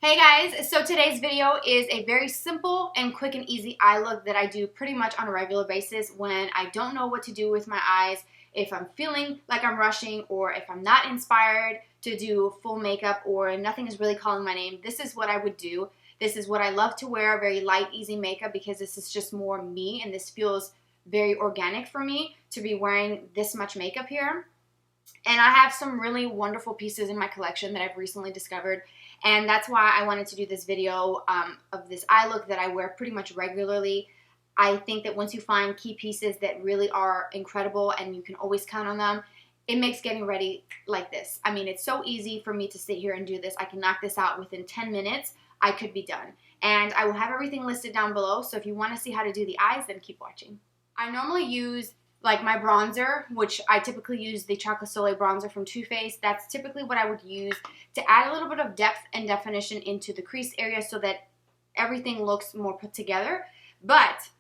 Hey guys, so today's video is a very simple and quick and easy eye look that I do pretty much on a regular basis when I don't know what to do with my eyes, if I'm feeling like I'm rushing, or if I'm not inspired to do full makeup or nothing is really calling my name. This is what I would do. This is what I love to wear, very light, easy makeup, because this is just more me and this feels very organic for me to be wearing this much makeup here. And I have some really wonderful pieces in my collection that I've recently discovered, and that's why I wanted to do this video of this eye look that I wear pretty much regularly. I think that once you find key pieces that really are incredible and you can always count on them, it makes getting ready like this. I mean, it's so easy for me to sit here and do this. I can knock this out within 10 minutes. I could be done. And I will have everything listed down below, so if you want to see how to do the eyes, then keep watching. I normally use like my bronzer, which I typically use the Chocolate Soleil bronzer from Too Faced. That's typically what I would use to add a little bit of depth and definition into the crease area so that everything looks more put together. But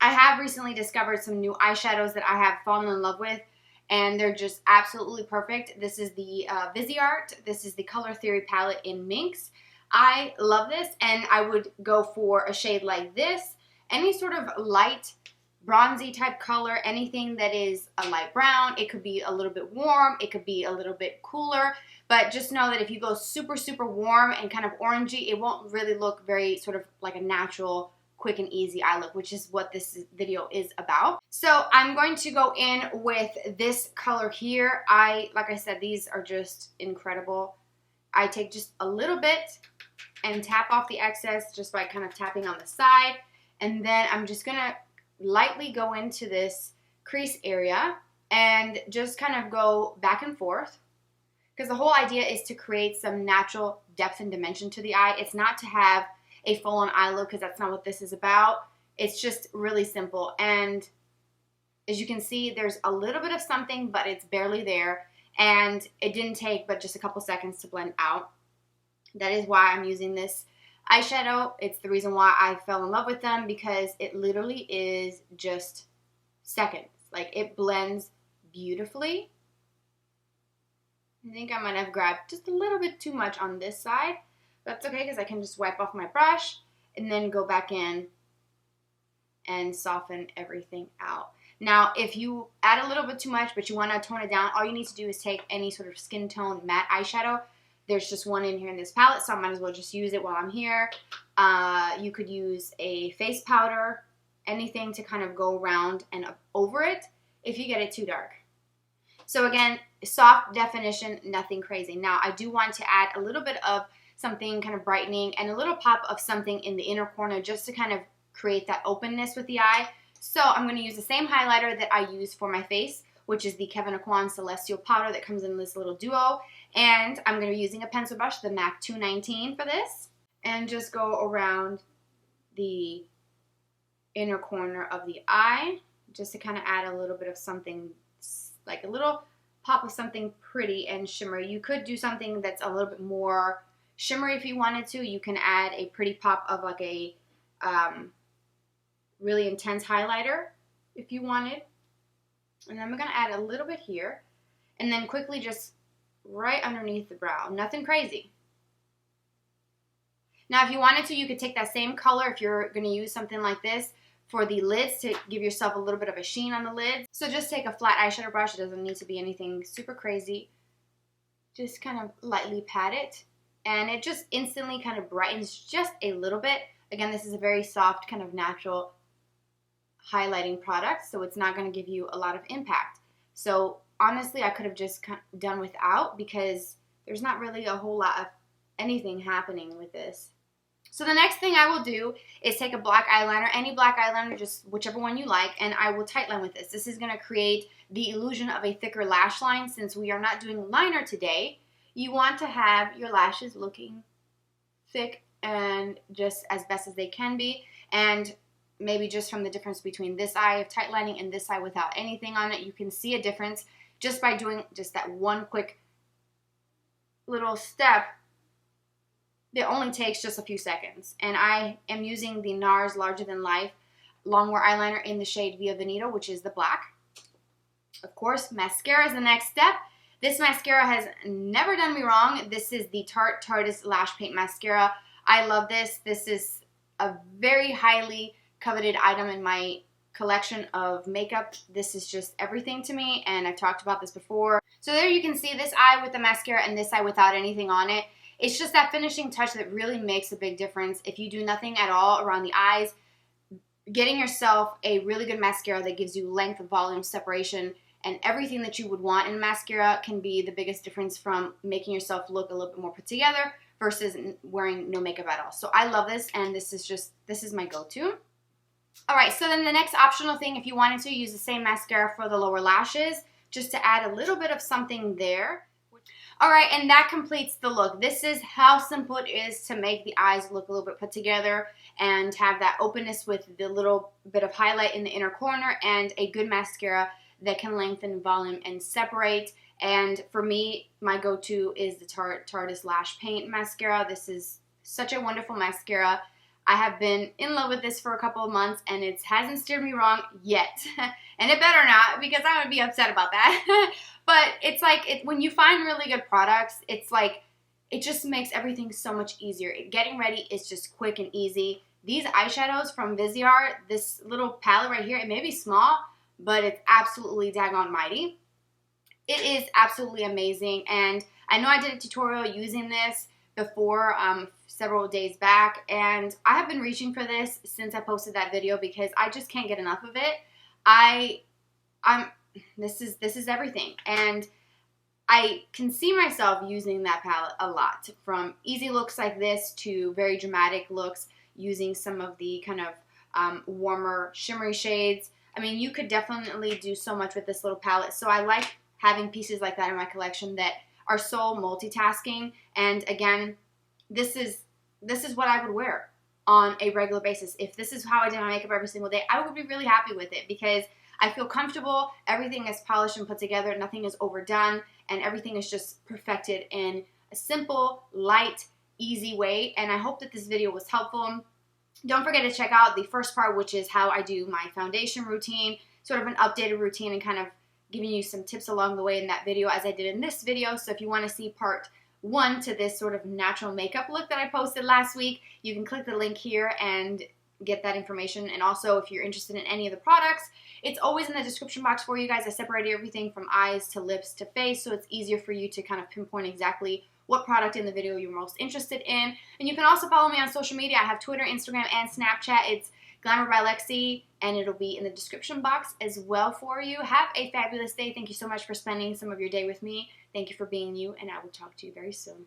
I have recently discovered some new eyeshadows that I have fallen in love with, and they're just absolutely perfect. This is the Viseart. This is the Color Theory palette in Minx. I love this, and I would go for a shade like this. Any sort of light bronzy type color, anything that is a light brown. It could be a little bit warm, it could be a little bit cooler, but just know that if you go super warm and kind of orangey, it won't really look very sort of like a natural, quick and easy eye look, which is what this video is about. So I'm going to go in with this color here. Like I said, these are just incredible. I take just a little bit and tap off the excess just by kind of tapping on the side, and then I'm just gonna lightly go into this crease area and just kind of go back and forth, because the whole idea is to create some natural depth and dimension to the eye. It's not to have a full-on eye look, because that's not what this is about. It's just really simple, and as you can see, there's a little bit of something, but it's barely there, and it didn't take but just a couple seconds to blend out. That is why I'm using this eyeshadow. It's the reason why I fell in love with them, because it literally is just seconds. Like, it blends beautifully. I think I might have grabbed just a little bit too much on this side. That's okay, because I can just wipe off my brush and then go back in and soften everything out. Now, if you add a little bit too much but you want to tone it down, all you need to do is take any sort of skin tone matte eyeshadow. There's just one in here in this palette, so I might as well just use it while I'm here. You could use a face powder, anything to kind of go around and over it if you get it too dark. So again, soft definition, nothing crazy. Now, I do want to add a little bit of something kind of brightening and a little pop of something in the inner corner just to kind of create that openness with the eye. So I'm going to use the same highlighter that I use for my face, which is the Kevyn Aucoin Celestial Powder that comes in this little duo. And I'm going to be using a pencil brush, the MAC 219 for this, and just go around the inner corner of the eye just to kind of add a little bit of something, like a little pop of something pretty and shimmery. You could do something that's a little bit more shimmery if you wanted to. You can add a pretty pop of like a really intense highlighter if you wanted. And then I'm going to add a little bit here, and then quickly just right underneath the brow. Nothing crazy. Now, if you wanted to, you could take that same color if you're going to use something like this for the lids to give yourself a little bit of a sheen on the lids. So just take a flat eyeshadow brush. It doesn't need to be anything super crazy. Just kind of lightly pat it, and it just instantly kind of brightens just a little bit. Again, this is a very soft, kind of natural highlighting product, so it's not going to give you a lot of impact. So honestly, I could have just done without, because there's not really a whole lot of anything happening with this. So the next thing I will do is take a black eyeliner, any black eyeliner, just whichever one you like, and I will tightline with this. This is going to create the illusion of a thicker lash line. Since we are not doing liner today, you want to have your lashes looking thick and just as best as they can be. And maybe just from the difference between this eye of tight lining and this eye without anything on it, you can see a difference just by doing just that one quick little step that only takes just a few seconds. And I am using the NARS Larger Than Life Longwear Eyeliner in the shade Veneto, which is the black. Of course, mascara is the next step. This mascara has never done me wrong. This is the Tarte Tartiest Lash Paint Mascara. I love this. This is a very highly coveted item in my collection of makeup. This is just everything to me, and I've talked about this before. So there you can see this eye with the mascara and this eye without anything on it. It's just that finishing touch that really makes a big difference. If you do nothing at all around the eyes, getting yourself a really good mascara that gives you length, volume, separation, and everything that you would want in a mascara can be the biggest difference from making yourself look a little bit more put together versus wearing no makeup at all. So I love this, and this is my go-to. Alright, so then the next optional thing, if you wanted to use the same mascara for the lower lashes, just to add a little bit of something there. Alright, and that completes the look. This is how simple it is to make the eyes look a little bit put together and have that openness with the little bit of highlight in the inner corner and a good mascara that can lengthen volume and separate. And for me, my go-to is the Tartiest Lash Paint Mascara. This is such a wonderful mascara. I have been in love with this for a couple of months, and it hasn't steered me wrong yet. And it better not, because I'm going to be upset about that. But it's like, when you find really good products, it's like, it just makes everything so much easier. Getting ready is just quick and easy. These eyeshadows from Viseart, this little palette right here, it may be small, but it's absolutely daggone mighty. It is absolutely amazing, and I know I did a tutorial using this before several days back, and I have been reaching for this since I posted that video because I just can't get enough of it. This is everything, and I can see myself using that palette a lot, from easy looks like this to very dramatic looks using some of the kind of warmer shimmery shades. I mean, you could definitely do so much with this little palette, so I like having pieces like that in my collection that are so multitasking. And again, this is what I would wear on a regular basis. If this is how I did my makeup every single day, I would be really happy with it because I feel comfortable, everything is polished and put together, nothing is overdone, and everything is just perfected in a simple, light, easy way. And I hope that this video was helpful. Don't forget to check out the first part, which is how I do my foundation routine, sort of an updated routine and kind of giving you some tips along the way in that video as I did in this video. So if you want to see part 1 to this sort of natural makeup look that I posted last week, you can click the link here and get that information. And also, if you're interested in any of the products, it's always in the description box for you guys. I separated everything from eyes to lips to face, so it's easier for you to kind of pinpoint exactly what product in the video you're most interested in. And you can also follow me on social media. I have Twitter, Instagram, and Snapchat. It's glamourbylexi, and it'll be in the description box as well for you. Have a fabulous day. Thank you so much for spending some of your day with me. Thank you for being you, and I will talk to you very soon.